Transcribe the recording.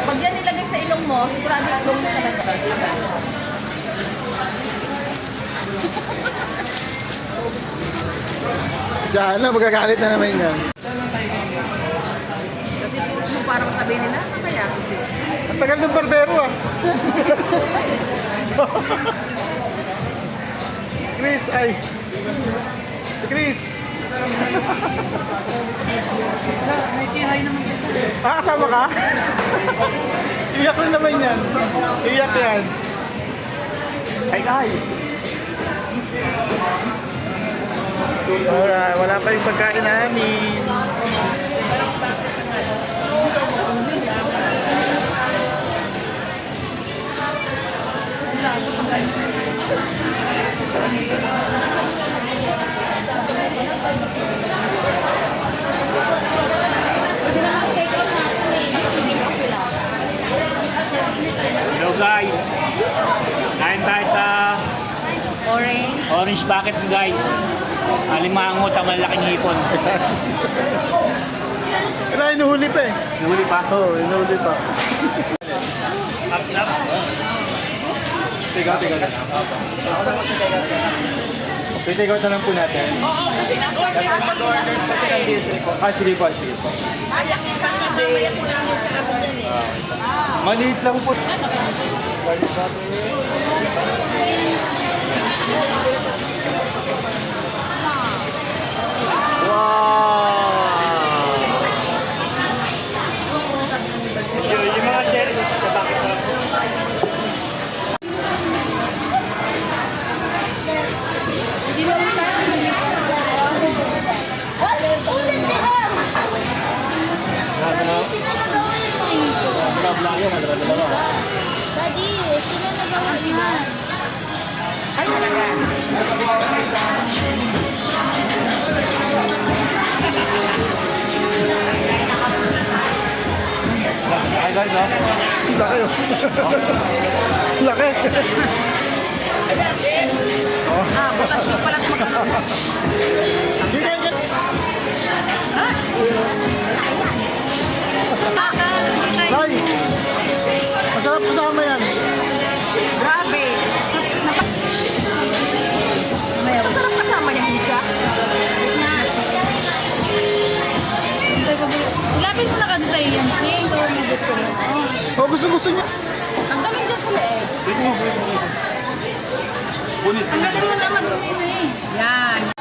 Pag yan nilagay sa ilong mo, sigurado ilong mo talaga. Diyan na, magagalit na naman yan. Kasi puso mo parang sabi nila, ano kaya? Ang tagal ng barbero ah. Chris, ay. Si Chris. Nakikihay naman dito. Ah, kasama ka? Iyak na naman yan. Iyak yan. Ay. Alright, wala pa yung pagkain namin. Hello guys! Kain tayo sa orange bucket guys. Alimango at malaking hipon. Kaya inuhuli pa eh. Nahuli pa? Oo, inuhuli pa. Tiga. Take out na lang po natin. Oo, kasi mag-order sa Ah, sige po. Maliit lang po. Wow! Yung mga shells sa bucket na. What? Ulit din ah! Sino nagawa ito? Daddy, sino nagawa yan? Ay, talaga. Hi guys, oh. Laki oh. Laki. Ah, butas yung pala magkano. Ay! Masarap kasama yan. Grabe. Masarap kasama yung isa. Ilapit mo na kasi sa'yo yan, King. Ito mo gusto mo. Oh, gusto niya. Ang galing dyan sa leeg. Punit. Ang galing mo naman. Yan.